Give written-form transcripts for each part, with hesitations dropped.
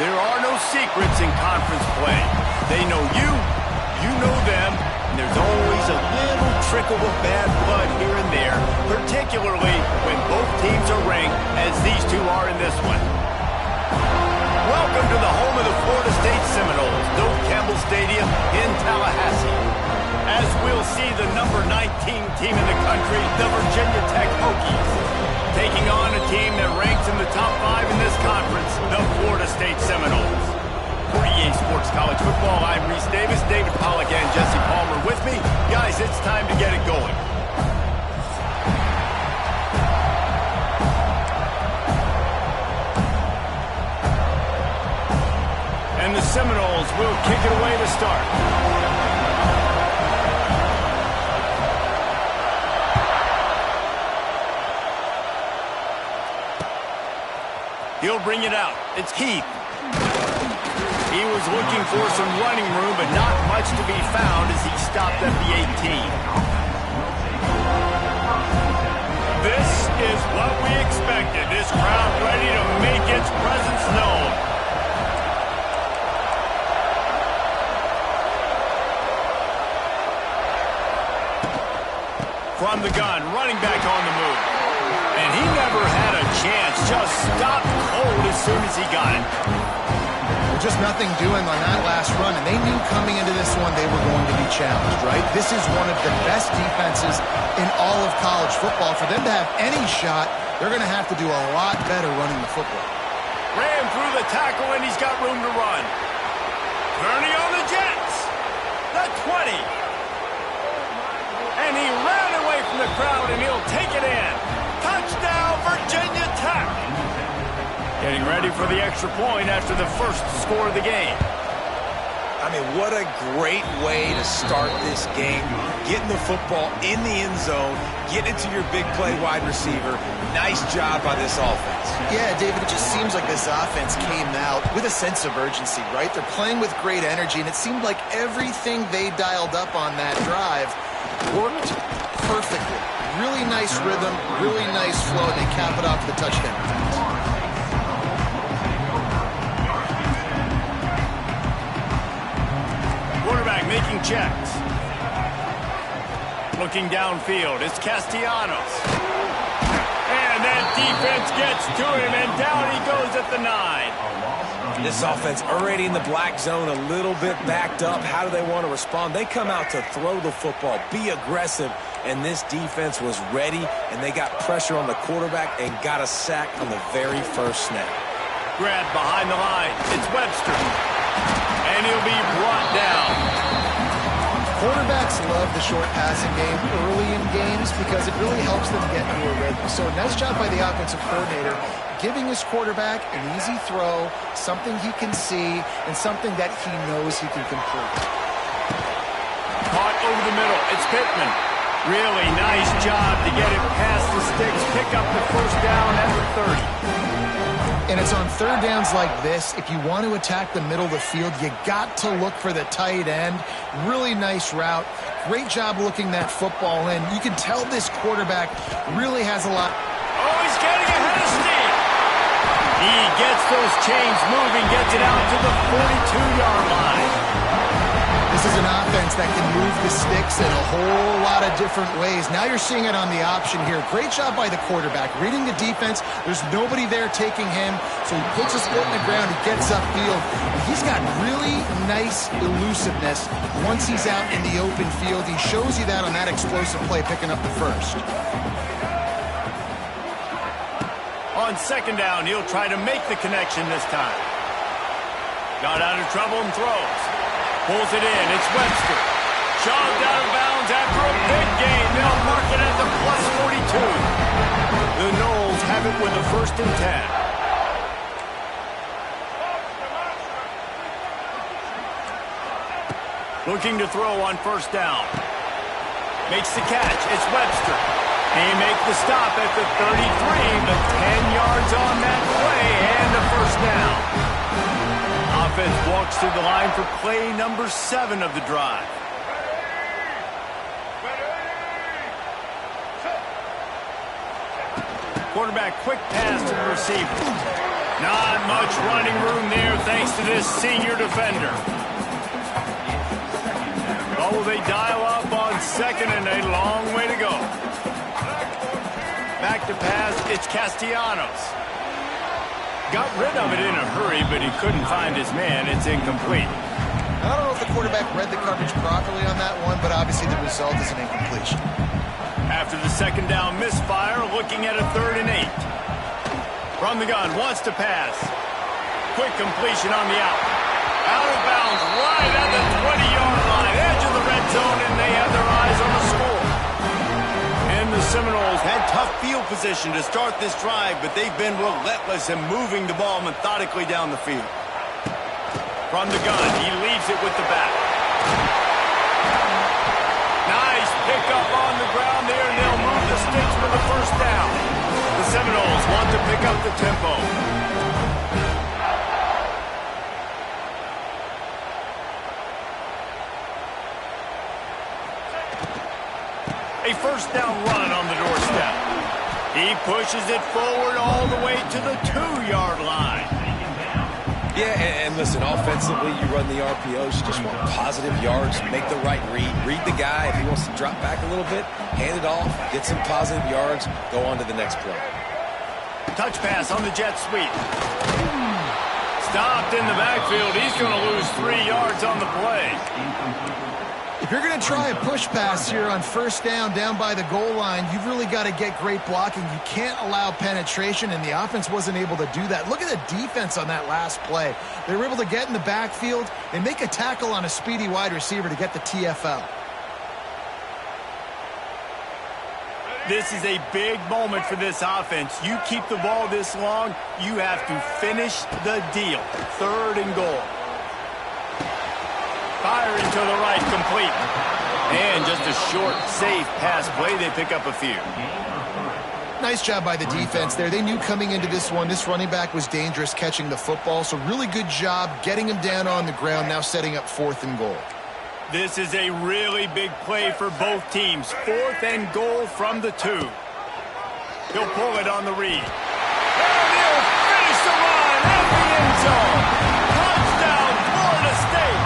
There are no secrets in conference play. They know you, you know them, and there's always a little trickle of bad blood here and there, particularly when both teams are ranked as these two are in this one. Welcome to the home of the Florida State Seminoles, Doak Campbell Stadium in Tallahassee. As we'll see the number 19 team in the country, the Virginia Tech Hokies, taking on a team that ranks in the top 5 in this conference, the Florida State Seminoles. For EA Sports College Football, I'm Reese Davis, David Pollack, and Jesse Palmer with me. Guys, it's time to get it going. And the Seminoles will kick it away to start. He'll bring it out. It's Keith. He was looking for some running room, but not much to be found as he stopped at the 18. This is what we expected. This crowd ready to make its presence known. From the gun, running back on the move. And he never had a chance, just stopped cold as soon as he got it. Just nothing doing on that last run, and they knew coming into this one they were going to be challenged, right? This is one of the best defenses in all of college football. For them to have any shot, they're going to have to do a lot better running the football. Ran through the tackle, and he's got room to run. Turning on the Jets. The 20. And he ran away from the crowd, and he'll take it in. Touchdown, Virginia Tech. Getting ready for the extra point after the first score of the game. I mean, what a great way to start this game. Getting the football in the end zone, getting it to your big play wide receiver. Nice job by this offense. Yeah, David, it just seems like this offense came out with a sense of urgency, right? They're playing with great energy, and it seemed like everything they dialed up on that drive worked perfectly. Really nice rhythm, really nice flow, and they cap it off the touchdown. Quarterback making checks. Looking downfield, it's Castellanos. And that defense gets to him, and down he goes at the 9. This offense already in the black zone, a little bit backed up. How do they want to respond? They come out to throw the football, be aggressive, and this defense was ready, and they got pressure on the quarterback and got a sack on the very first snap. Grabbed behind the line, it's Webster. And he'll be brought down. Quarterbacks love the short passing game early in games because it really helps them get into a rhythm. So nice job by the offensive coordinator, giving his quarterback an easy throw, something he can see, and something that he knows he can complete. Caught over the middle, it's Pittman. Really nice job to get it past the sticks, pick up the first down at the 30. And it's on third downs like this. If you want to attack the middle of the field, you got to look for the tight end. Really nice route. Great job looking that football in. You can tell this quarterback really has a lot. Oh, he's getting ahead of steam. He gets those chains moving, gets it out to the 42-yard line. This is an offense that can move the sticks in a whole lot of different ways. Now you're seeing it on the option here. Great job by the quarterback. Reading the defense, there's nobody there taking him, so he puts his foot in the ground, he gets upfield. He's got really nice elusiveness once he's out in the open field. He shows you that on that explosive play, picking up the first. On second down, he'll try to make the connection this time. Got out of trouble and throws. Pulls it in, it's Webster. Shoved out of bounds after a big gain. They'll mark it at the +42. The Noles have it with a 1st and 10. Looking to throw on first down. Makes the catch, it's Webster. He makes the stop at the 33, but 10 yards on that play and a first down. Offense walks through the line for play number 7 of the drive. quarterback quick pass to the receiver. Not much running room there thanks to this senior defender. Oh, they dial up on second and a long way to go. Back to pass, it's Castellanos. Got rid of it in a hurry, but he couldn't find his man. It's incomplete. I don't know if the quarterback read the coverage properly on that one, but obviously the result is an incompletion. After the second down misfire, looking at a 3rd and 8. From the gun, wants to pass. Quick completion on the out. Out of bounds, right at the 20-yard line, edge of the red zone, and they have their eyes on the score. And the Seminoles had tough field position to start this drive, but they've been relentless in moving the ball methodically down the field. From the gun, he leaves it with the back. Nice pickup on the ground there, and they'll move the sticks for the first down. The Seminoles want to pick up the tempo. A first down run on the doorstep. He pushes it forward all the way to the 2-yard line. Yeah, and listen, offensively, you run the RPOs, you just want positive yards, make the right read the guy. If he wants to drop back a little bit, hand it off, get some positive yards, go on to the next play. Touch pass on the jet sweep. Stopped in the backfield. He's going to lose 3 yards on the play. If you're going to try a push pass here on first down by the goal line, you've really got to get great blocking. You can't allow penetration, and the offense wasn't able to do that. Look at the defense on that last play. They were able to get in the backfield and make a tackle on a speedy wide receiver to get the TFL. This is a big moment for this offense. You keep the ball this long, you have to finish the deal. 3rd and goal. Firing to the right, complete. And just a short, safe pass play. They pick up a few. Nice job by the defense there. They knew coming into this one, this running back was dangerous catching the football, so really good job getting him down on the ground, now setting up 4th and goal. This is a really big play for both teams. 4th and goal from the 2. He'll pull it on the read. And he'll finish the run at the end zone. Touchdown, Florida State.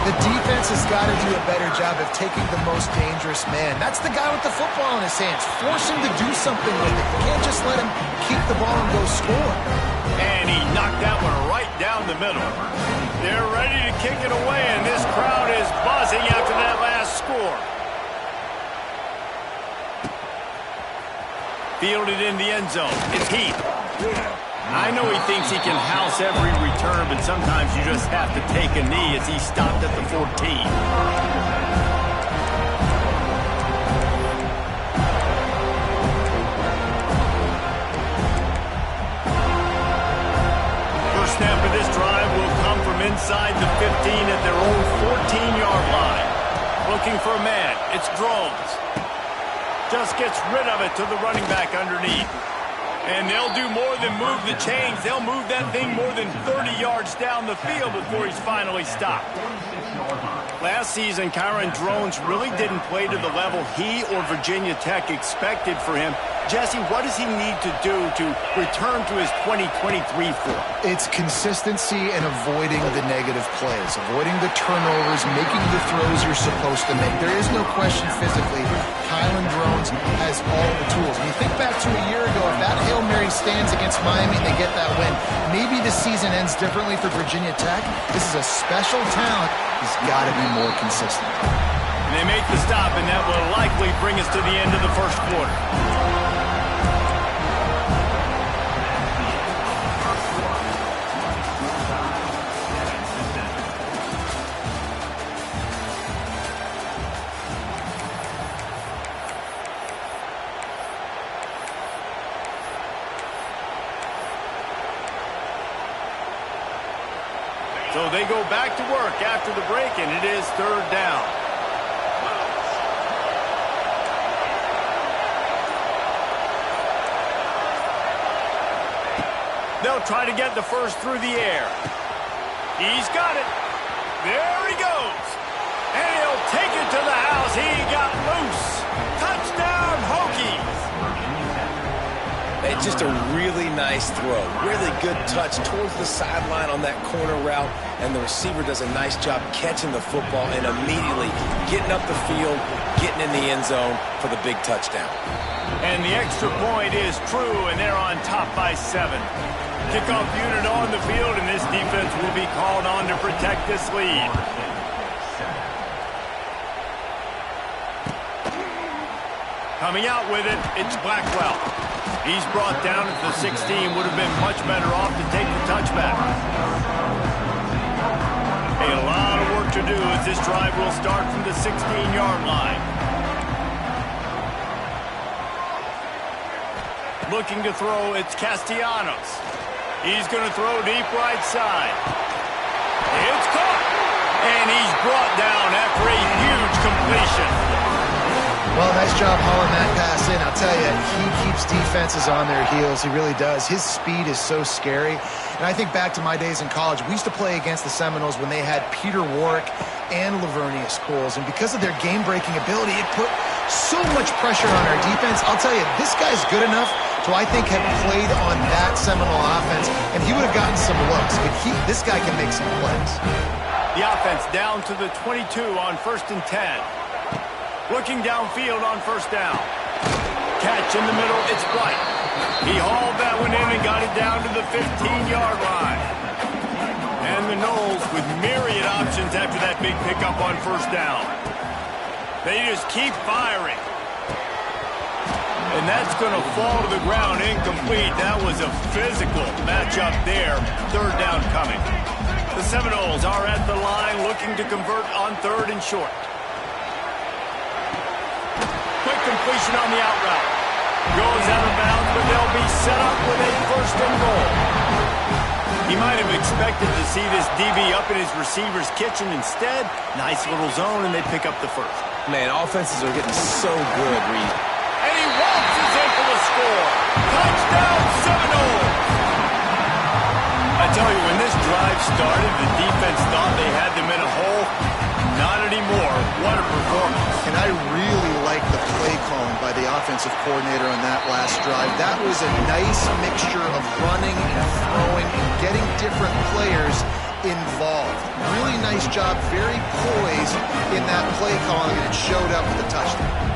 The defense has got to do a better job of taking the most dangerous man. That's the guy with the football in his hands. Force him to do something with it. You can't just let him keep the ball and go score. And he knocked that one right down the middle. They're ready to kick it away, and this crowd is buzzing after that last score. Fielded in the end zone. It's Heath. I know he thinks he can house every return, but sometimes you just have to take a knee as he stopped at the 14. Snap of this drive will come from inside the 15 at their own 14-yard line. Looking for a man. It's Drones. Just gets rid of it to the running back underneath. And they'll do more than move the chains. They'll move that thing more than 30 yards down the field before he's finally stopped. Last season, Kyron Drones really didn't play to the level he or Virginia Tech expected for him. Jesse, what does he need to do to return to his 2023 form? It's consistency and avoiding the negative plays, avoiding the turnovers, making the throws you're supposed to make. There is no question physically, Kyron Drones has all the tools. When you think back to a year ago, if that Hail Mary stands against Miami and they get that win, maybe the season ends differently for Virginia Tech. This is a special talent. He's got to be more consistent. And they make the stop, and that will likely bring us to the end of the first quarter. So they go back to work after the break, and it is 3rd down. They'll try to get the first through the air. He's got it. There he goes. And he'll take it to the house. He got loose. Touchdown, Hokies. just a really nice throw. Really good touch towards the sideline on that corner route, and the receiver does a nice job catching the football and immediately getting up the field, getting in the end zone for the big touchdown. And the extra point is true, and they're on top by 7. Kickoff unit on the field, and this defense will be called on to protect this lead. Coming out with it, it's Blackwell. He's brought down at the 16. Would have been much better off to take the touchback. A lot of work to do as this drive will start from the 16-yard line. Looking to throw, it's Castellanos. He's going to throw deep right side. It's caught. And he's brought down after a huge completion. Well, nice job hauling that pass in. I'll tell you, he keeps defenses on their heels. He really does. His speed is so scary. And I think back to my days in college. We used to play against the Seminoles when they had Peter Warrick and Lavernius Coles. And because of their game-breaking ability, it put so much pressure on our defense. I'll tell you, this guy's good enough to, I think, have played on that Seminole offense, and he would have gotten some looks. But this guy can make some plays. The offense down to the 22 on 1st and 10. Looking downfield on 1st down. Catch in the middle, it's Bright. He hauled that one in and got it down to the 15-yard line. And the Noles with myriad options after that big pickup on 1st down. They just keep firing. And that's going to fall to the ground incomplete. That was a physical matchup there. 3rd down coming. The Seminoles are at the line looking to convert on 3rd and short. Quick completion on the out route. Goes out of bounds, but they'll be set up with a 1st and goal. He might have expected to see this DB up in his receiver's kitchen. Instead, nice little zone, and they pick up the 1st. Man, offenses are getting so good, Reed. And he waltzes in for the score. Touchdown, Seminoles! I tell you, when this drive started, the defense thought they had them in a hole. Not anymore. What a performance. And I really like the play calling by the offensive coordinator on that last drive. That was a nice mixture of running and throwing and getting different players involved. Really nice job, very poised in that play calling, and it showed up with the touchdown.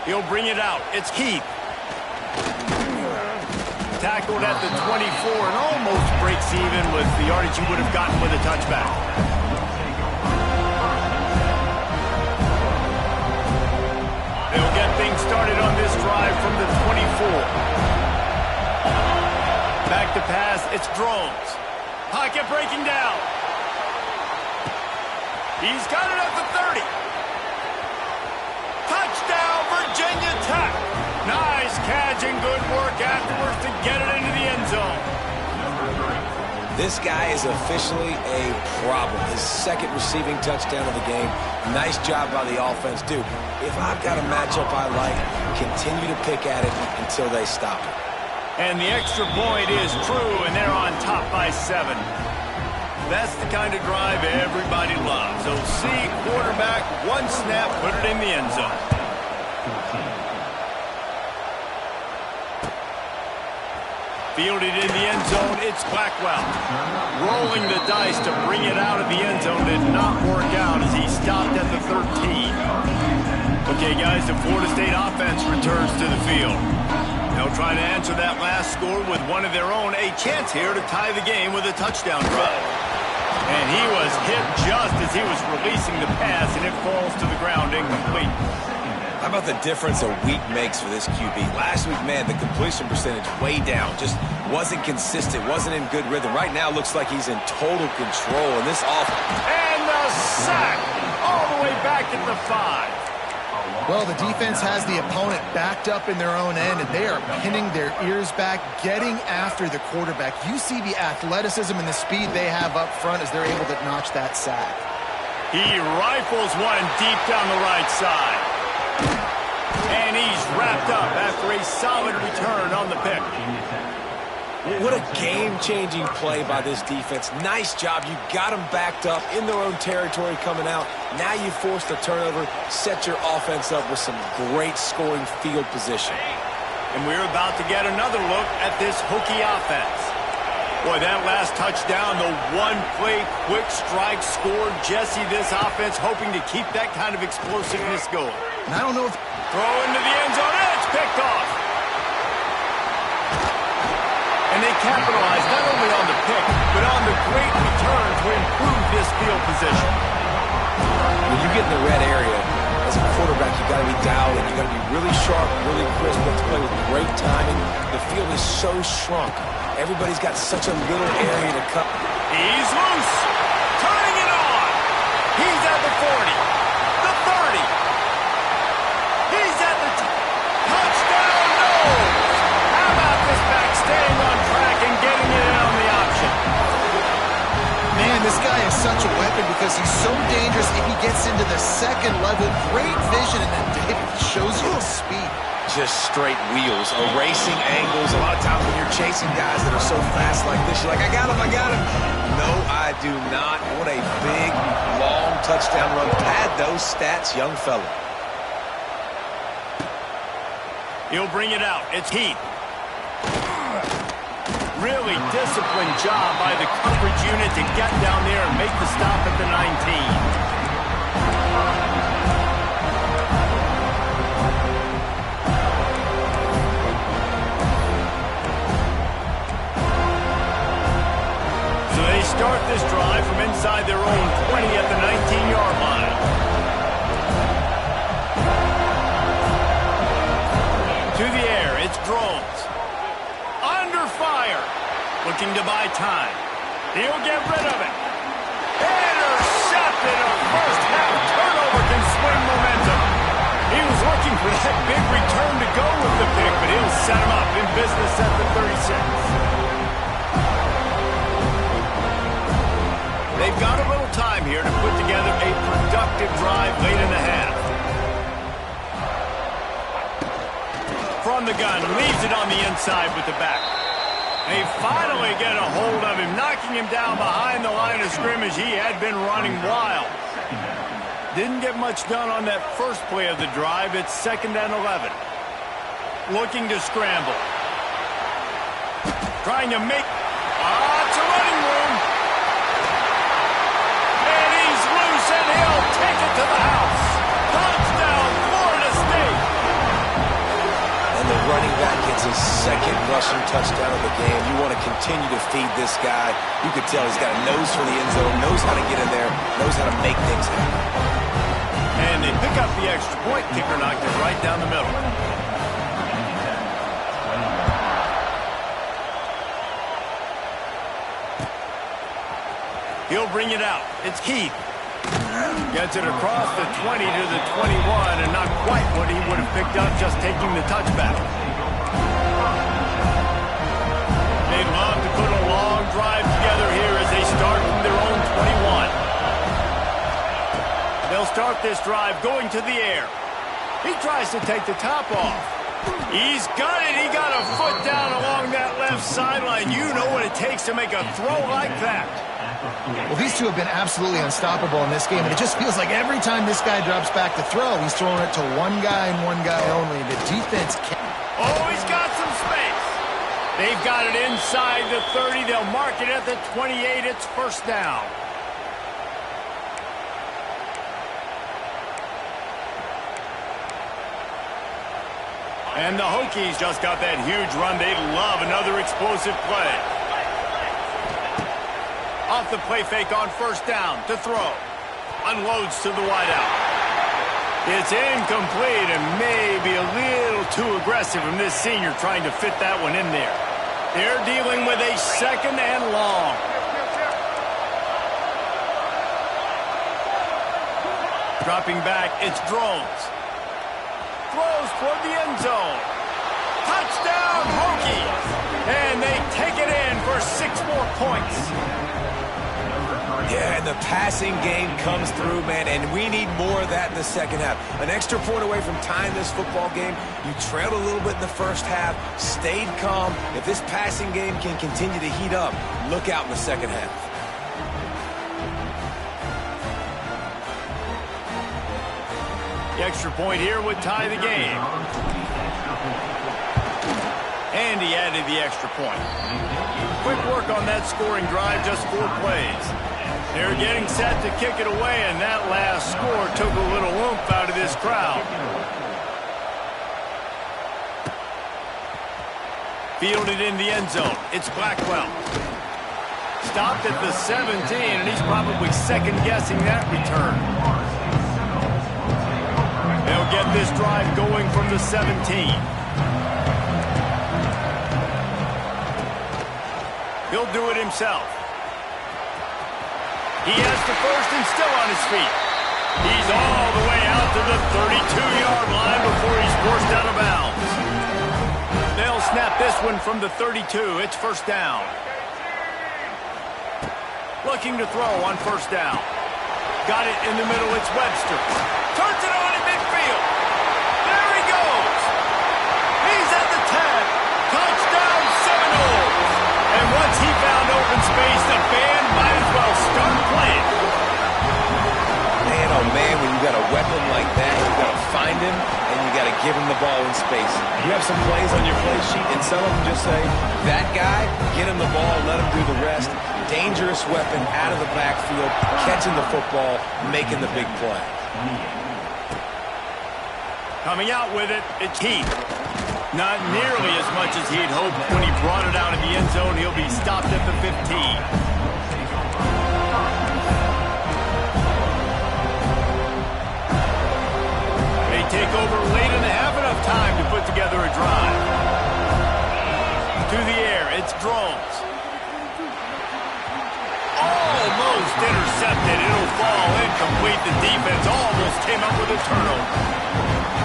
He'll bring it out. It's Heath. Tackled at the 24 and almost breaks even with the yardage he would have gotten with a touchback. They'll get things started on this drive from the 24. Back to pass. It's Drones. Pocket breaking down. He's got it at the 30. Touchdown, Virginia Tech. Nice catch and good work afterwards to get it into the end zone. This guy is officially a problem. His 2nd receiving touchdown of the game. Nice job by the offense. Dude, if I've got a matchup I like, continue to pick at it until they stop it. And the extra point is true, and they're on top by 7. That's the kind of drive everybody loves. OC, quarterback, one snap, put it in the end zone. Fielded in the end zone, it's Blackwell. Rolling the dice to bring it out of the end zone did not work out as he stopped at the 13. Okay, guys, the Florida State offense returns to the field. They'll try to answer that last score with one of their own. A chance here to tie the game with a touchdown drive. And he was hit just as he was releasing the pass, and it falls to the ground incomplete. How about the difference a week makes for this QB? Last week, man, the completion percentage way down. Just wasn't consistent, wasn't in good rhythm. Right now, looks like he's in total control, and this offense. And the sack all the way back at the 5. Well, the defense has the opponent backed up in their own end, and they are pinning their ears back, getting after the quarterback. You see the athleticism and the speed they have up front as they're able to notch that sack. He rifles one deep down the right side. And he's wrapped up after a solid return on the pick. What a game-changing play by this defense. Nice job. You got them backed up in their own territory coming out. Now you forced a turnover, set your offense up with some great scoring field position. And we're about to get another look at this Hokie offense. Boy, that last touchdown, the one-play quick strike scored. Jesse, this offense hoping to keep that kind of explosiveness going. And I don't know if... Throw into the end zone, and it's picked off. And they capitalize not only on the pick, but on the great return to improve this field position. When you get in the red area, as a quarterback, you got to be dialed in. You got to be really sharp, really crisp. You have to play with great timing. The field is so shrunk. Everybody's got such a little area to cut. He's loose. Turning it on. He's at the 40. The 30. He's at the touchdown. No. How about this back staying on track and getting it in on the option? Man, this guy is such a weapon because he's so dangerous if he gets into the second level. Great vision, and then David shows you his speed. Just straight wheels, erasing angles. A lot of times when you're chasing guys that are so fast like this, you're like, I got him, I got him. No, I do not. What a big, long touchdown run. Pad those stats, young fella. He'll bring it out. It's Heath. Really disciplined job by the coverage unit to get down there and make the stop at the 19. Start this drive from inside their own 20 at the 19-yard line. To the air, it's Drones. Under fire. Looking to buy time. He'll get rid of it. Intercepted. A first half turnover can swing momentum. He was looking for that big return to go with the pick, but he'll set him up in business at the 36. They've got a little time here to put together a productive drive late in the half. From the gun, leaves it on the inside with the back. They finally get a hold of him, knocking him down behind the line of scrimmage. He had been running wild. Didn't get much done on that first play of the drive. It's 2nd and 11. Looking to scramble. Trying to make... it's a running room. And he'll take it to the house. Touchdown, Florida State. And the running back gets his second rushing touchdown of the game. You want to continue to feed this guy. You could tell he's got a nose for the end zone, knows how to get in there, knows how to make things happen. And they pick up the extra point. Kicker knocked it right down the middle. He'll bring it out. It's Heath. Gets it across the 20 to the 21, and not quite what he would have picked up just taking the touchback. They'd love to put a long drive together here as they start from their own 21. They'll start this drive going to the air. He tries to take the top off. He's got it. He got a foot down along that left sideline. You know what it takes to make a throw like that. Well, these two have been absolutely unstoppable in this game, and it just feels like every time this guy drops back to throw, he's throwing it to one guy and one guy only. The defense can't. Oh, he's got some space. They've got it inside the 30. They'll mark it at the 28. It's first down. And the Hokies just got that huge run. They love another explosive play. Off the play fake on first down to throw. Unloads to the wideout. It's incomplete and maybe a little too aggressive from this senior trying to fit that one in there. They're dealing with a 2nd and long. Dropping back, it's Drones. Throws toward the end zone. Touchdown, Hokies! And they take it in for 6 more points. Yeah, and the passing game comes through, man, and we need more of that in the second half. An extra point away from tying this football game. You trailed a little bit in the first half, stayed calm. If this passing game can continue to heat up, look out in the second half. The extra point here would tie the game. And he added the extra point. Quick work on that scoring drive, just 4 plays. They're getting set to kick it away, and that last score took a little oomph out of this crowd. Fielded in the end zone. It's Blackwell. Stopped at the 17, and he's probably second-guessing that return. They'll get this drive going from the 17. He'll do it himself. He has the first and still on his feet. He's all the way out to the 32-yard line before he's forced out of bounds. They'll snap this one from the 32. It's first down. Looking to throw on first down. Got it in the middle. It's Webster. Turns it on in midfield. There he goes. He's at the 10. Touchdown Seminoles. And once he found open space, the band might as well start playing. Man, oh man, when you got a weapon like that, you got to find him and you got to give him the ball in space. You have some plays on your play sheet, and some of them just say, that guy, get him the ball, let him do the rest. Dangerous weapon out of the backfield, catching the football, making the big play. Coming out with it, it's Heath. Not nearly as much as he'd hoped when he brought it out of the end zone. He'll be stopped at the 15. They take over late in the half, enough time to put together a drive. To the air, it's Drones. Almost intercepted. It'll fall incomplete. The defense almost came up with a turnover.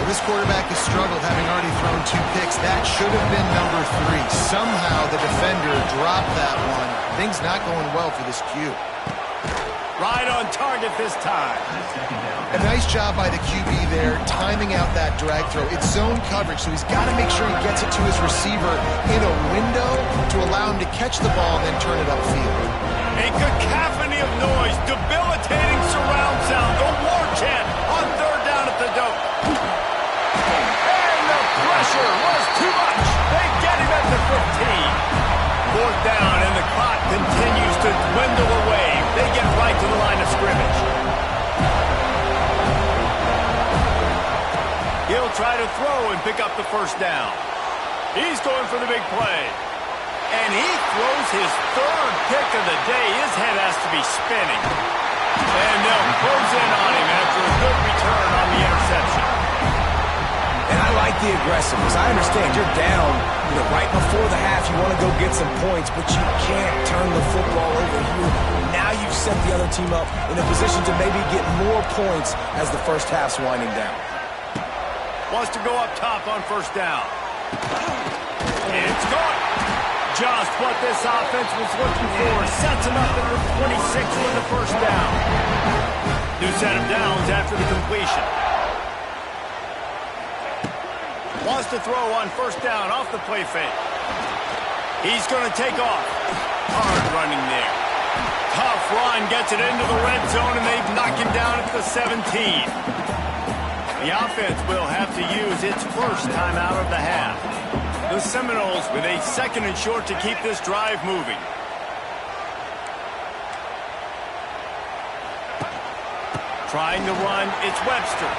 This quarterback has struggled, having already thrown 2 picks. That should have been number 3. Somehow the defender dropped that one. Things not going well for this Q. Right on target this time. A nice job by the QB there, timing out that drag throw. It's zone coverage, so he's got to make sure he gets it to his receiver in a window to allow him to catch the ball and then turn it upfield. A cacophony of noise, debilitating surround sound, the war chant on third down at the Doak. And the pressure was too much. They get him at the 15. Fourth down, and the clock continues to dwindle away. They get right to the line of scrimmage. He'll try to throw and pick up the first down. He's going for the big play. And he throws his 3rd pick of the day. His head has to be spinning. And they'll close in on him after a good return on the interception. And I like the aggressiveness. I understand you're down, right before the half. You want to go get some points, but you can't turn the football over here. Now you've set the other team up in a position to maybe get more points as the first half's winding down. Wants to go up top on first down. It's gone. Just what this offense was looking for. Sets him up at the 26 for the first down. New set of downs after the completion. Wants to throw on first down off the play fake. He's going to take off. Hard running there. Tough run, gets it into the red zone, and they've knocked him down at the 17. The offense will have to use its first timeout of the half. The Seminoles with a 2nd and short to keep this drive moving. Trying to run, it's Webster.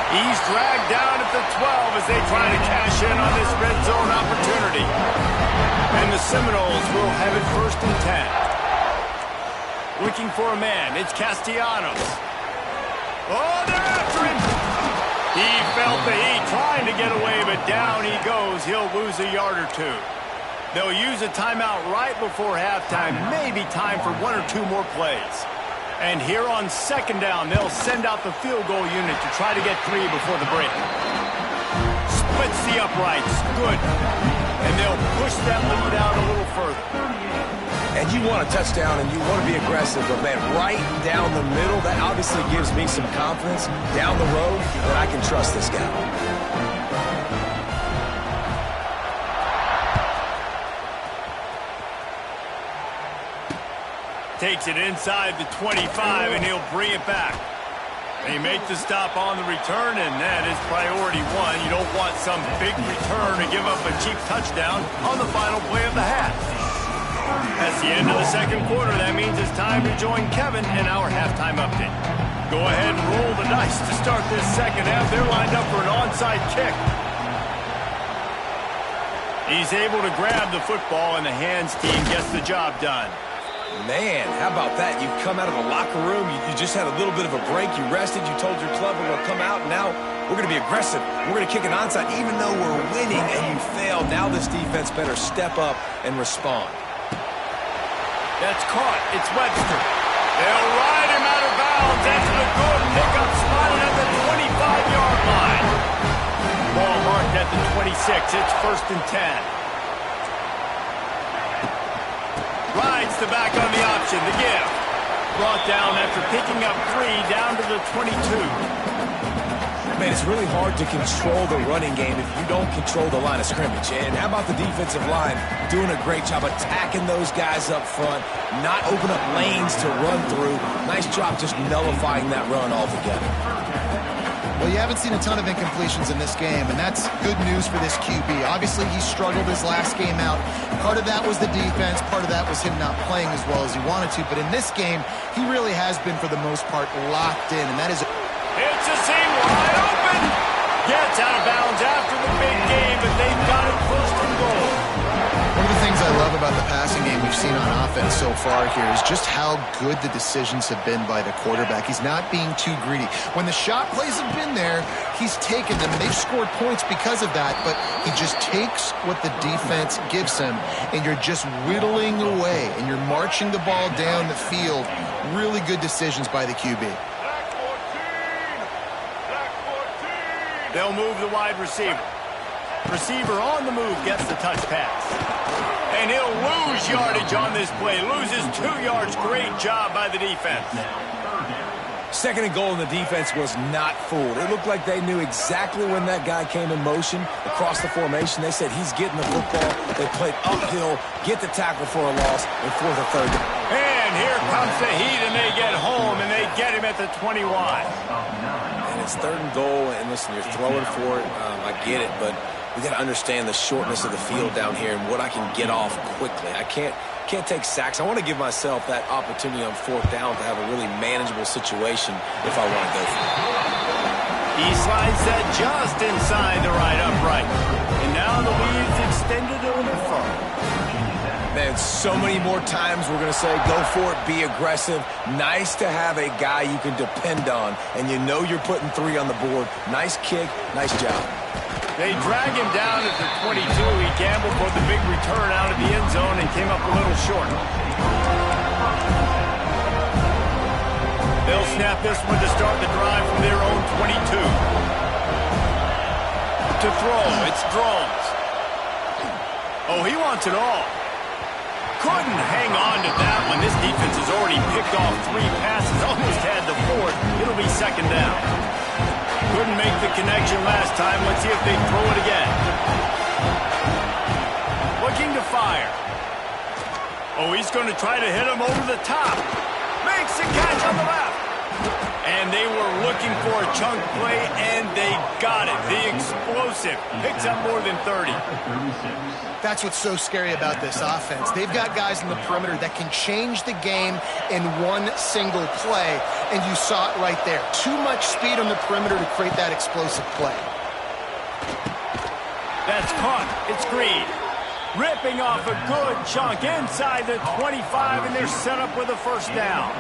He's dragged down at the 12 as they try to cash in on this red zone opportunity. And the Seminoles will have it 1st and 10. Looking for a man, it's Castellanos. Oh, they're after him! He felt the heat trying to get away, but down he goes. He'll lose a yard or 2. They'll use a timeout right before halftime. Maybe time for 1 or 2 more plays. And here on 2nd down, they'll send out the field goal unit to try to get 3 before the break. Splits the uprights. Good. And they'll push that lead out a little further. And you want a touchdown and you want to be aggressive, but, man, right down the middle, that obviously gives me some confidence down the road that I can trust this guy. Takes it inside the 25, and he'll bring it back. They make the stop on the return, and that is priority one. You don't want some big return to give up a cheap touchdown on the final play of the half. That's the end of the second quarter. That means it's time to join Kevin in our halftime update. Go ahead and roll the dice to start this second half. They're lined up for an onside kick. He's able to grab the football, and the hands team gets the job done. Man, how about that? You come out of the locker room, you just had a little bit of a break, you rested, you told your club we're going to come out, and now we're going to be aggressive. We're going to kick an onside even though we're winning, and you failed. Now this defense better step up and respond. That's caught. It's Webster. They'll ride him out of bounds. That's a good pickup, spotted at the 25-yard line. Ball marked at the 26. It's 1st and 10. Rides the back on the option, the give. Brought down after picking up 3 down to the 22. Man, it's really hard to control the running game if you don't control the line of scrimmage. And how about the defensive line doing a great job attacking those guys up front, not open up lanes to run through. Nice job just nullifying that run altogether. Well, you haven't seen a ton of incompletions in this game, and that's good news for this QB. Obviously, he struggled his last game out. Part of that was the defense. Part of that was him not playing as well as he wanted to. But in this game, he really has been, for the most part, locked in, and that is... It's a seam wide open. Gets out of bounds after the big game, but they've got it 1st and goal. One of the things I love about the passing game we've seen on offense so far here is just how good the decisions have been by the quarterback. He's not being too greedy. When the shot plays have been there, he's taken them, and they've scored points because of that, but he just takes what the defense gives him, and you're just whittling away, and you're marching the ball down the field. Really good decisions by the QB. They'll move the wide receiver. Receiver on the move gets the touch pass. And he'll lose yardage on this play. Loses 2 yards. Great job by the defense. 2nd and goal, and the defense was not fooled. It looked like they knew exactly when that guy came in motion across the formation. They said he's getting the football. They played uphill, get the tackle for a loss, and 4th or 3rd. And here comes the heat, and they get home, and they get him at the 21. And it's 3rd and goal, and listen, you're throwing for it. I get it, but we got to understand the shortness of the field down here and what I can get off quickly. I can't take sacks. I want to give myself that opportunity on 4th down to have a really manageable situation if I want to go for it. He slides that just inside the right upright. And now the lead's extended a little further. Man, so many more times we're going to say, go for it, be aggressive. Nice to have a guy you can depend on, and you know you're putting 3 on the board. Nice kick, nice job. They drag him down at the 22. He gambled for the big return out of the end zone and came up a little short. They'll snap this one to start the drive from their own 22. To throw, it's Drones. Oh, he wants it all. Couldn't hang on to that one. This defense has already picked off 3 passes, almost had the 4th. It'll be 2nd down. Couldn't make the connection last time. Let's see if they throw it again. Looking to fire. Oh, he's going to try to hit him over the top. Makes the catch on the left. And they were looking for a chunk play, and they got it. The explosive picks up more than 30. That's what's so scary about this offense. They've got guys in the perimeter that can change the game in one single play, and you saw it right there. Too much speed on the perimeter to create that explosive play. That's caught. It's Green. Ripping off a good chunk inside the 25, and they're set up with a 1st down.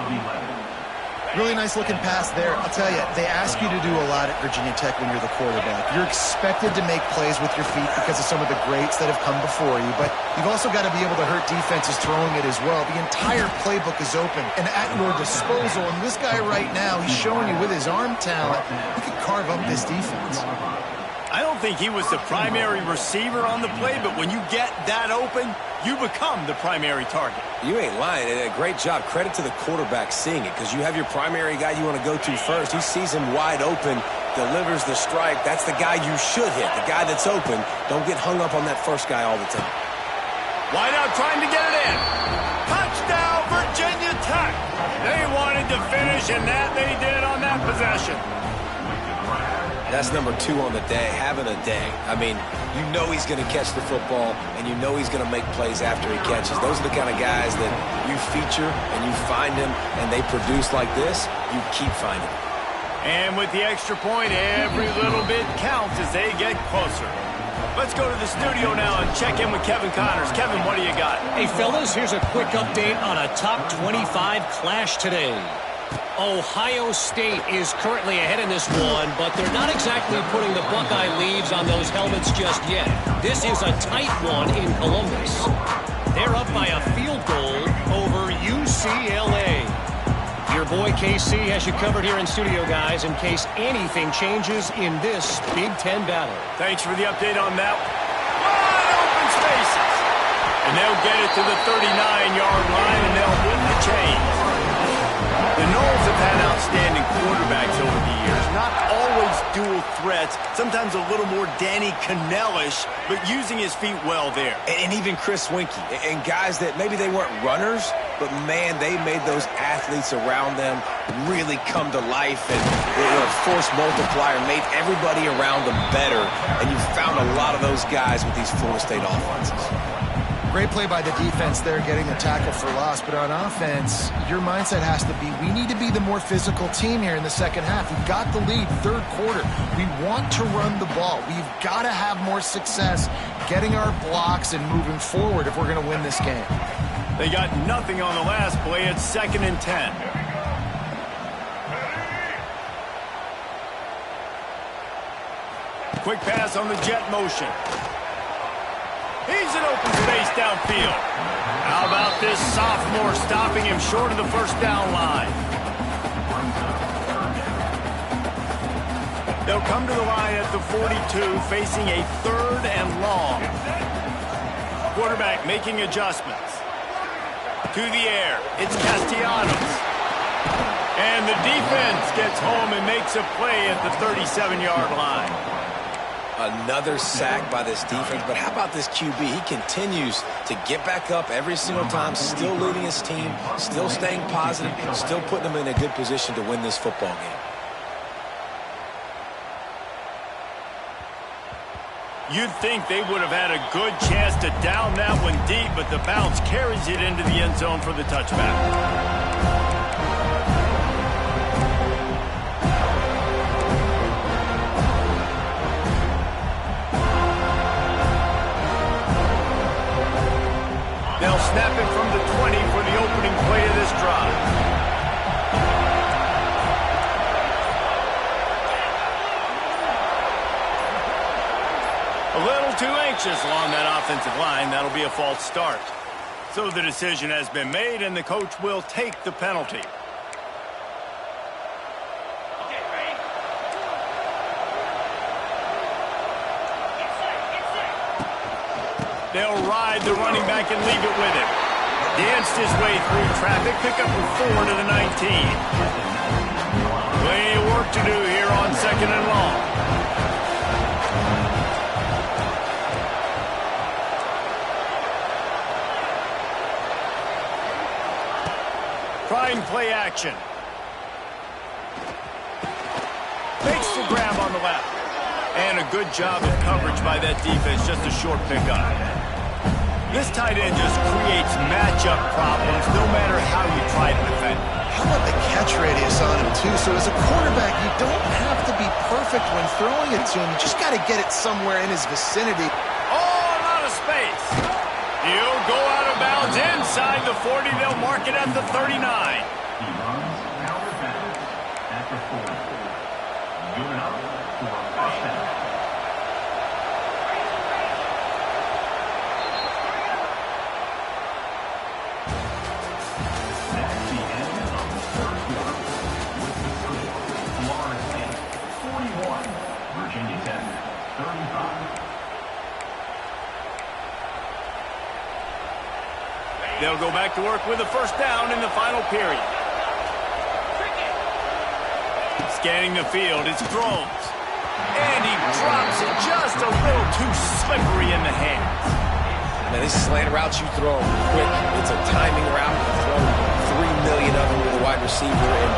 Really nice looking pass there. I'll tell you, they ask you to do a lot at Virginia Tech when you're the quarterback. You're expected to make plays with your feet because of some of the greats that have come before you, but you've also got to be able to hurt defenses throwing it as well. The entire playbook is open and at your disposal, and this guy right now, he's showing you with his arm talent, he could carve up this defense. I don't think he was the primary receiver on the play, but when you get that open, you become the primary target. You ain't lying. And a great job. Credit to the quarterback seeing it, because you have your primary guy you want to go to first. He sees him wide open, delivers the strike. That's the guy you should hit, the guy that's open. Don't get hung up on that first guy all the time. Wide out trying to get it in. Touchdown, Virginia Tech. They wanted to finish, and that they did on that possession. That's number 2 on the day, having a day. I mean, you know he's going to catch the football, and you know he's going to make plays after he catches. Those are the kind of guys that you feature, and you find them, and they produce like this, you keep finding them. And with the extra point, every little bit counts as they get closer. Let's go to the studio now and check in with Kevin Connors. Kevin, what do you got? Hey, fellas, here's a quick update on a top 25 clash today. Ohio State is currently ahead in this one, but they're not exactly putting the Buckeye leaves on those helmets just yet. This is a tight one in Columbus. They're up by a field goal over UCLA. Your boy KC has you covered here in studio, guys, in case anything changes in this Big Ten battle. Thanks for the update on that. Wide open spaces. And they'll get it to the 39-yard line, and they'll win the chains. The Noles have had outstanding quarterbacks over the years. Not always dual threats, sometimes a little more Danny Cannell-ish, but using his feet well there. And even Chris Winkie. And guys that maybe they weren't runners, but, man, they made those athletes around them really come to life. And they were a force multiplier, made everybody around them better. And you found a lot of those guys with these Florida State offenses. Great play by the defense there, getting the tackle for loss. But on offense, your mindset has to be, we need to be the more physical team here in the second half. We've got the lead, third quarter. We want to run the ball. We've got to have more success getting our blocks and moving forward if we're going to win this game. They got nothing on the last play. It's 2nd and 10. Quick pass on the jet motion. He's in open space downfield. How about this sophomore stopping him short of the first down line? They'll come to the line at the 42, facing a 3rd and long. Quarterback making adjustments. To the air, it's Castellanos. And the defense gets home and makes a play at the 37-yard line. Another sack by this defense, but how about this QB? He continues to get back up every single time, still leading his team, still staying positive, still putting them in a good position to win this football game. You'd think they would have had a good chance to down that one deep, but the bounce carries it into the end zone for the touchback. They'll snap it from the 20 for the opening play of this drive. A little too anxious along that offensive line. That'll be a false start. So the decision has been made, and the coach will take the penalty. They'll ride the running back and leave it with him. Danced his way through traffic, pick up a 4 to the 19. Plenty of work to do here on 2nd and long. Trying play action. Makes the grab on the left. And a good job of coverage by that defense, just a short pickup. This tight end just creates matchup problems no matter how you try to defend. How about the catch radius on him, too? So as a quarterback, you don't have to be perfect when throwing it to him. You just got to get it somewhere in his vicinity. Oh, a lot of space. He'll go out of bounds inside the 40. They'll mark it at the 39. He runs out of bounds at the 40. Good enough for a first down. That's the end of the third quarter. With the score, Florida State 41, Virginia Tech They'll go back to work with a first down in the final period. Scanning the field, it's throws. And he drops it just a little too slippery in the hands. Now, these slant routes you throw quick. It's a timing route. You throw 3 million of them with a wide receiver, and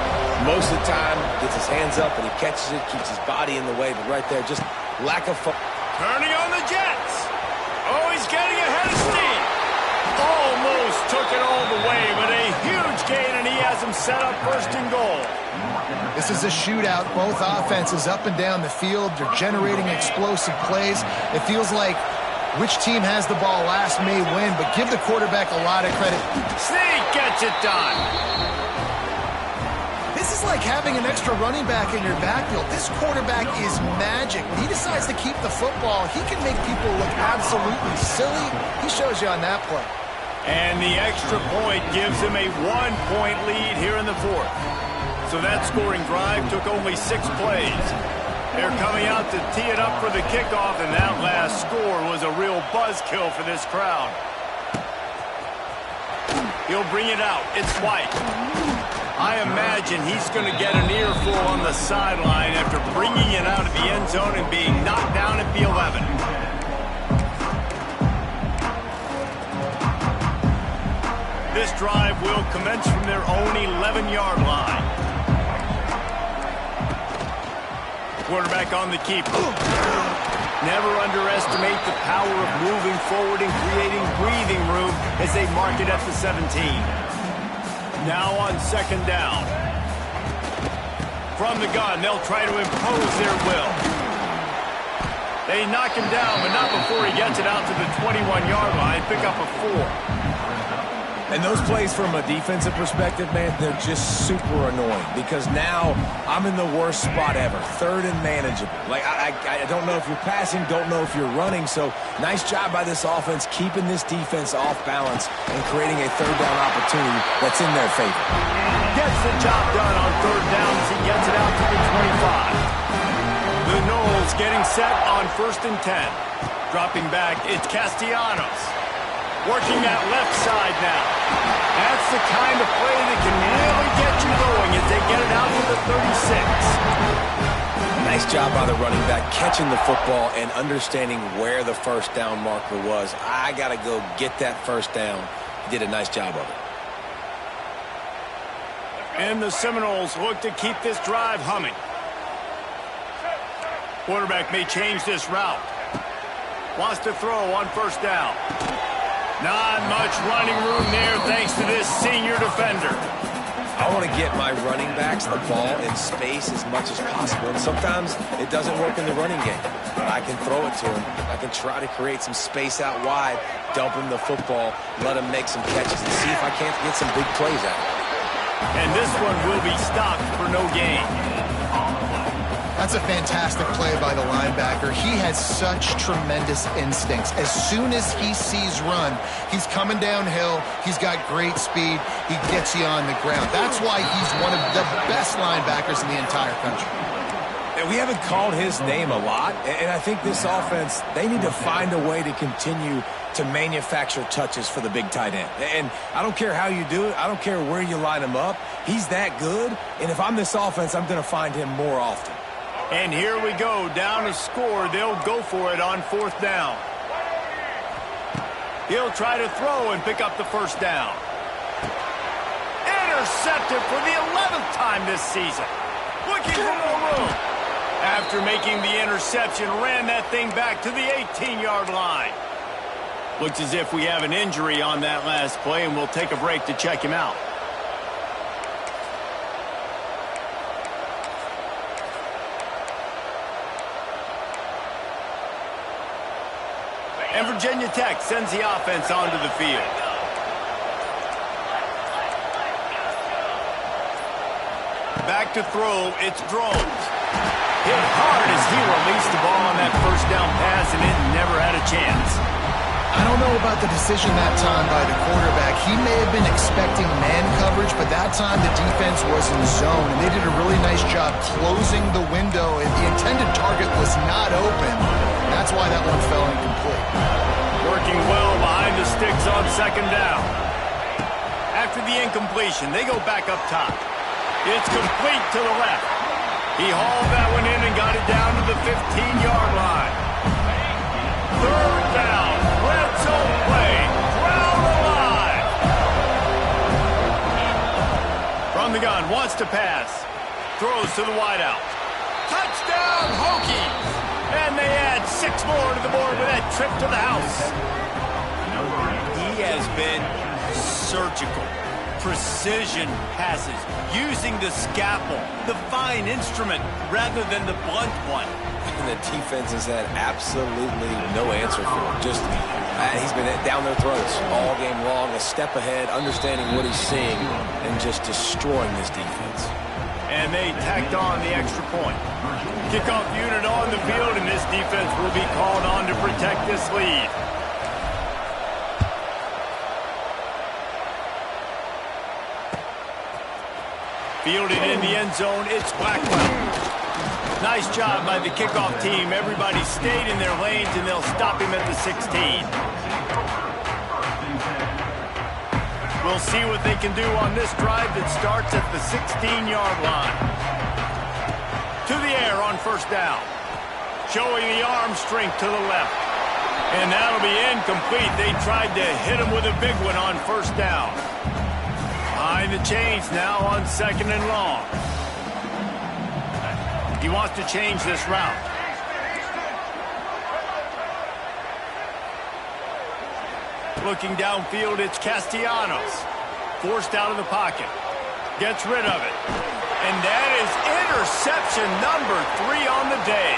most of the time gets his hands up and he catches it, keeps his body in the way. But right there, just lack of focus. Turning on the Jets. Oh, he's getting ahead of steam. Almost took it all the way, but a huge gain, and he has him set up first and goal. This is a shootout. Both offenses up and down the field. They're generating explosive plays. It feels like which team has the ball last may win, but give the quarterback a lot of credit. Sneak gets it done. This is like having an extra running back in your backfield. This quarterback is magic. When he decides to keep the football, he can make people look absolutely silly. He shows you on that play. And the extra point gives him a 1-point lead here in the fourth. So that scoring drive took only 6 plays. They're coming out to tee it up for the kickoff, and that last score was a real buzzkill for this crowd. He'll bring it out. It's White. I imagine he's going to get an earful on the sideline after bringing it out of the end zone and being knocked down at the 11. This drive will commence from their own 11-yard line. Quarterback on the keep. Never underestimate the power of moving forward and creating breathing room as they mark it at the 17. Now on second down. From the gun, they'll try to impose their will. They knock him down, but not before he gets it out to the 21-yard line. Pick up a 4. And those plays from a defensive perspective, man, they're just super annoying because now I'm in the worst spot ever, third and manageable. Like, I don't know if you're passing, don't know if you're running, so nice job by this offense keeping this defense off balance and creating a third down opportunity that's in their favor. Gets the job done on third down as he gets it out to the 25. The Knowles getting set on first and 10. Dropping back, it's Castellanos. Working that left side now. That's the kind of play that can really get you going as they get it out to the 36. Nice job by the running back catching the football and understanding where the first down marker was. I got to go get that first down. He did a nice job of it. And the Seminoles look to keep this drive humming. Quarterback may change this route. Wants to throw on first down. Not much running room there thanks to this senior defender. I want to get my running backs the ball in space as much as possible. And sometimes it doesn't work in the running game. But I can throw it to him. I can try to create some space out wide, dump him the football, let him make some catches, and see if I can't get some big plays out of it. And this one will be stopped for no gain. That's a fantastic play by the linebacker. He has such tremendous instincts. As soon as he sees run, he's coming downhill. He's got great speed. He gets you on the ground. That's why he's one of the best linebackers in the entire country. And we haven't called his name a lot, and I think this offense, they need to find a way to continue to manufacture touches for the big tight end. And I don't care how you do it. I don't care where you line him up. He's that good, and if I'm this offense, I'm going to find him more often. And here we go, down to score. They'll go for it on fourth down. He'll try to throw and pick up the first down. Intercepted for the 11th time this season. Looking for more room. After making the interception, ran that thing back to the 18-yard line. Looks as if we have an injury on that last play, and we'll take a break to check him out. And Virginia Tech sends the offense onto the field. Back to throw, it's Drones. Hit hard as he released the ball on that first down pass, and it never had a chance. I don't know about the decision that time by the quarterback. He may have been expecting man coverage, but that time the defense was in zone, and they did a really nice job closing the window. And the intended target was not open. That's why that one fell incomplete. Working well behind the sticks on second down. After the incompletion, they go back up top. It's complete to the left. He hauled that one in and got it down to the 15-yard line. Third down. Red zone play. Crowd alive. From the gun, wants to pass. Throws to the wideout. Touchdown, Hokies. And they add 6 more to the board with that trip to the house. He has been surgical. Precision passes, using the scalpel, the fine instrument, rather than the blunt one. And the defense has had absolutely no answer for him. Just, he's been down their throats all game long, a step ahead, understanding what he's seeing, and just destroying this defense. And they tacked on the extra point. Kickoff unit on the field, and this defense will be called on to protect this lead. Fielded in the end zone, it's Blackwell. Nice job by the kickoff team. Everybody stayed in their lanes, and they'll stop him at the 16. We'll see what they can do on this drive that starts at the 16-yard line. To the air on first down. Showing the arm strength to the left. And that'll be incomplete. They tried to hit him with a big one on first down. Behind the chains now on second and long. He wants to change this route. Looking downfield, it's Castellanos. Forced out of the pocket. Gets rid of it. And that is interception number 3 on the day.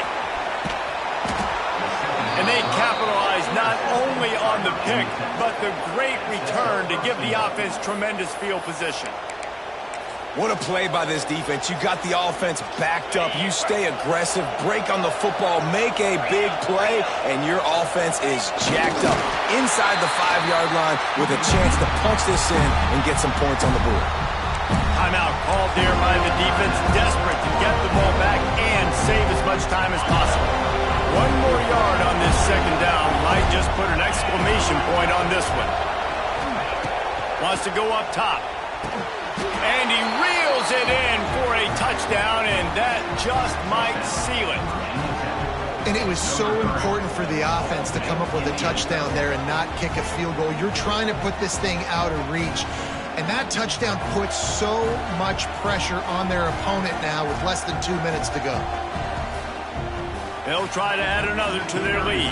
And they capitalize not only on the pick, but the great return to give the offense tremendous field position. What a play by this defense. You got the offense backed up. You stay aggressive, break on the football, make a big play, and your offense is jacked up inside the 5-yard line with a chance to punch this in and get some points on the board. Timeout called there by the defense, desperate to get the ball back and save as much time as possible. 1 more yard on this second down might just put an exclamation point on this one. Wants to go up top. And he reels it in for a touchdown, and that just might seal it. And it was so important for the offense to come up with a touchdown there and not kick a field goal. You're trying to put this thing out of reach. And that touchdown puts so much pressure on their opponent now with less than 2 minutes to go. They'll try to add another to their lead.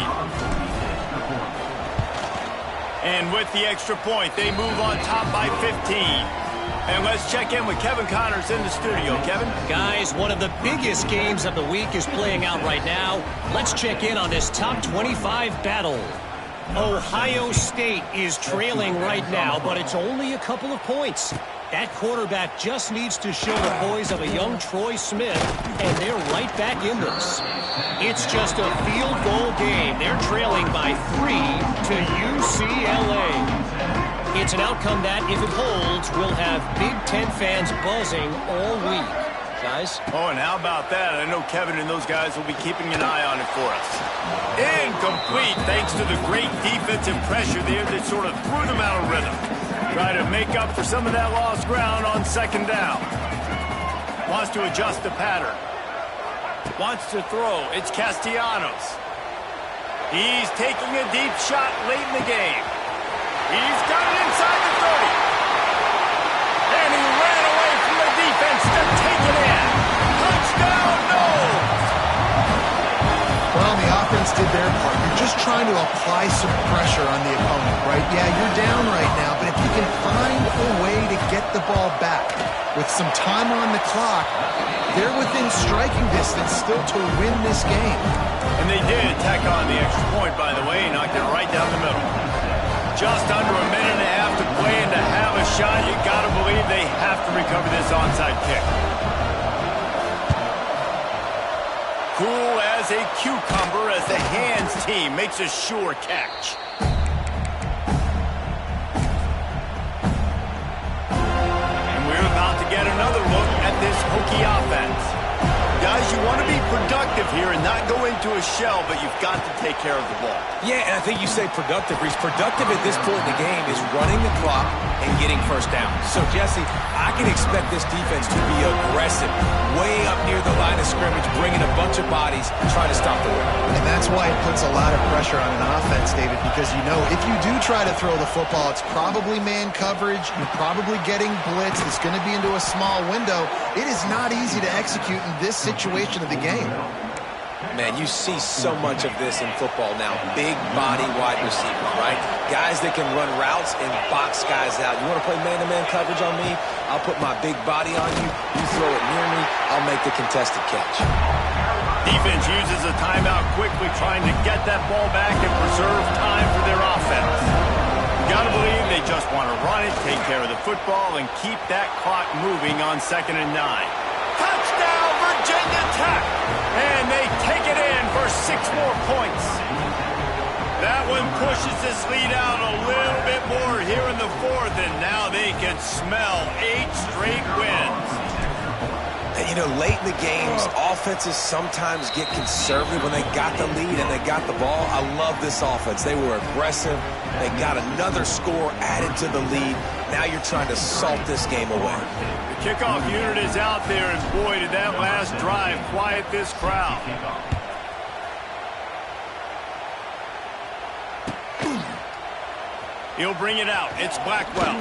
And with the extra point, they move on top by 15. And let's check in with Kevin Connors in the studio. Kevin? Guys, one of the biggest games of the week is playing out right now. Let's check in on this top 25 battle. Ohio State is trailing right now, but it's only a couple of points. That quarterback just needs to show the poise of a young Troy Smith, and they're right back in this. It's just a field goal game. They're trailing by 3 to UCLA. It's an outcome that, if it holds, will have Big Ten fans buzzing all week. Guys? Oh, and how about that? I know Kevin and those guys will be keeping an eye on it for us. Incomplete, thanks to the great defensive pressure there that sort of threw them out of rhythm. Try to make up for some of that lost ground on second down. Wants to adjust the pattern. Wants to throw. It's Castellanos. He's taking a deep shot late in the game. He's got it inside the 30. And he ran away from the defense to take it in. Touchdown, no! Well, the offense did their part. You're just trying to apply some pressure on the opponent, right? Yeah, you're down right now, but if you can find a way to get the ball back with some time on the clock, they're within striking distance still to win this game. And they did tack on the extra point, by the way, knocked it right down the middle. Just under a minute and a half to play, and to have a shot, you got to believe they have to recover this onside kick. Cool as a cucumber as the hands team makes a sure catch. risky offense. Guys, you want to be productive here and not go into a shell, but you've got to take care of the ball. Yeah, and I think you say productive, Reese. Productive at this point in the game is running the clock and getting first down. So, Jesse, I can expect this defense to be aggressive, way up near the line of scrimmage, bringing a bunch of bodies, trying to stop the run. And that's why it puts a lot of pressure on an offense, David, because you know if you do try to throw the football, it's probably man coverage. You're probably getting blitzed. It's going to be into a small window. It is not easy to execute in this situation of the game. Man, you see so much of this in football now. Big body wide receivers, right? Guys that can run routes and box guys out. You want to play man-to-man coverage on me? I'll put my big body on you. You throw it near me, I'll make the contested catch. Defense uses a timeout quickly, trying to get that ball back and preserve time for their offense. You got to believe they just want to run it, take care of the football, and keep that clock moving on 2nd and 9. Touchdown, Virginia Tech! And they take it in for 6 more points. That one pushes this lead out a little bit more here in the 4th, and now they can smell 8 straight wins. And, you know, late in the games, offenses sometimes get conservative when they got the lead and they got the ball. I love this offense. They were aggressive. They got another score added to the lead. Now you're trying to salt this game away. The kickoff unit is out there, and boy, did that last drive quiet this crowd. He'll bring it out. It's Blackwell.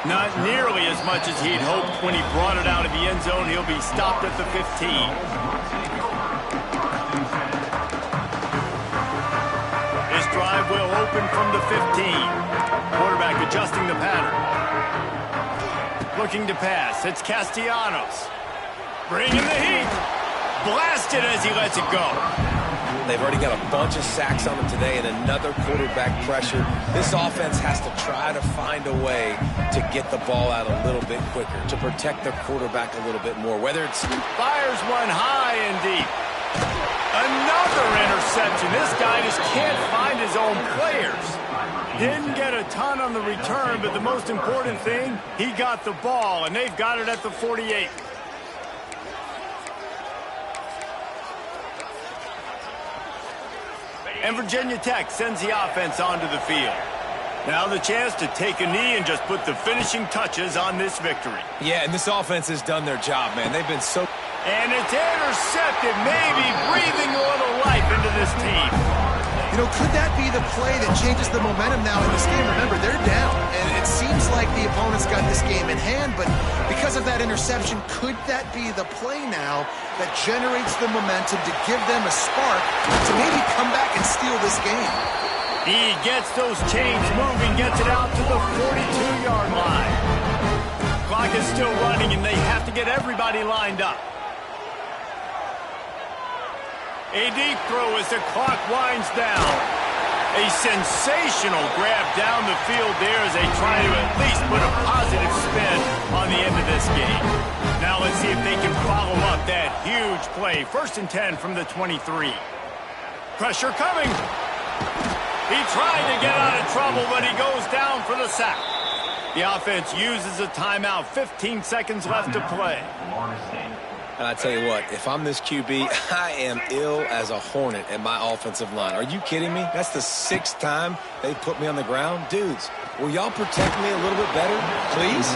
Not nearly as much as he'd hoped when he brought it out of the end zone. He'll be stopped at the 15. This drive will open from the 15. Quarterback adjusting the pattern. Looking to pass. It's Castellanos. Bringing the heat. Blasted as he lets it go. They've already got a bunch of sacks on them today and another quarterback pressure. This offense has to try to find a way to get the ball out a little bit quicker, to protect their quarterback a little bit more. Whether it's fires one high and deep. Another interception. This guy just can't find his own players. Didn't get a ton on the return, but the most important thing, he got the ball, and they've got it at the 48. And Virginia Tech sends the offense onto the field. Now the chance to take a knee and just put the finishing touches on this victory. Yeah, and this offense has done their job, man. They've been so... And it's intercepted, maybe breathing a little life into this team. You know, could that be the play that changes the momentum now in this game? Remember, they're down, and it seems like the opponent's got this game in hand, but because of that interception, could that be the play now that generates the momentum to give them a spark to maybe come back and steal this game? He gets those chains moving, gets it out to the 42-yard line. Clock is still running, and they have to get everybody lined up. A deep throw as the clock winds down. A sensational grab down the field there as they try to at least put a positive spin on the end of this game. Now let's see if they can follow up that huge play. 1st and 10 from the 23. Pressure coming. He tried to get out of trouble, but he goes down for the sack. The offense uses a timeout. 15 seconds left to play. And I tell you what, if I'm this QB, I am ill as a hornet at my offensive line. Are you kidding me? That's the 6th time they put me on the ground. Dudes, will y'all protect me a little bit better, please?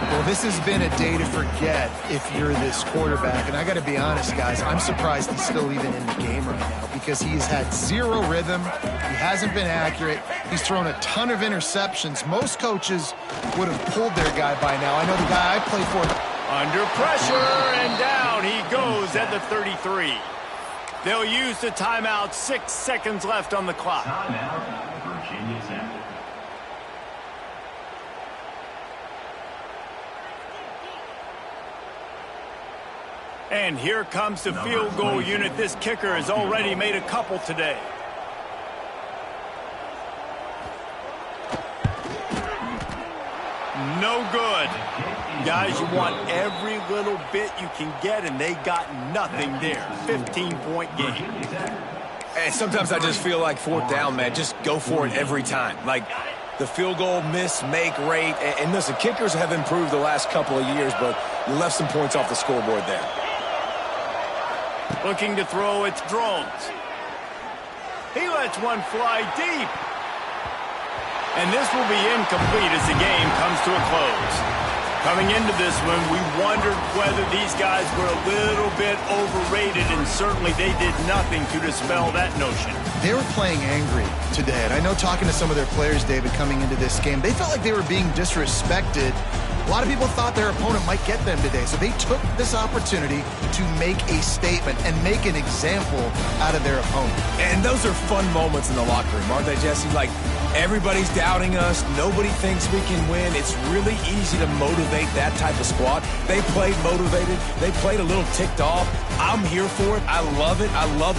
Well, this has been a day to forget if you're this quarterback. And I got to be honest, guys, I'm surprised he's still even in the game right now because he's had 0 rhythm. He hasn't been accurate. He's thrown a ton of interceptions. Most coaches would have pulled their guy by now. I know the guy I play for. Under pressure, and down he goes at the 33. They'll use the timeout. 6 seconds left on the clock. Timeout, Virginia Tech. And here comes the field goal unit. This kicker has already made a couple today. No good. Guys, you want every little bit you can get, and they got nothing there. 15-point game. And sometimes I just feel like 4th down, man. Just go for it every time. Like, the field goal miss-make rate. And listen, kickers have improved the last couple of years, but you left some points off the scoreboard there. Looking to throw, it's Drones. He lets one fly deep. And this will be incomplete as the game comes to a close. Coming into this one, we wondered whether these guys were a little bit overrated, and certainly they did nothing to dispel that notion. They were playing angry today, and I know talking to some of their players, David, coming into this game, they felt like they were being disrespected. A lot of people thought their opponent might get them today, so they took this opportunity to make a statement and make an example out of their opponent. And those are fun moments in the locker room, aren't they, Jesse? Like, everybody's doubting us. Nobody thinks we can win. It's really easy to motivate that type of squad. They played motivated. They played a little ticked off. I'm here for it. I love it. I love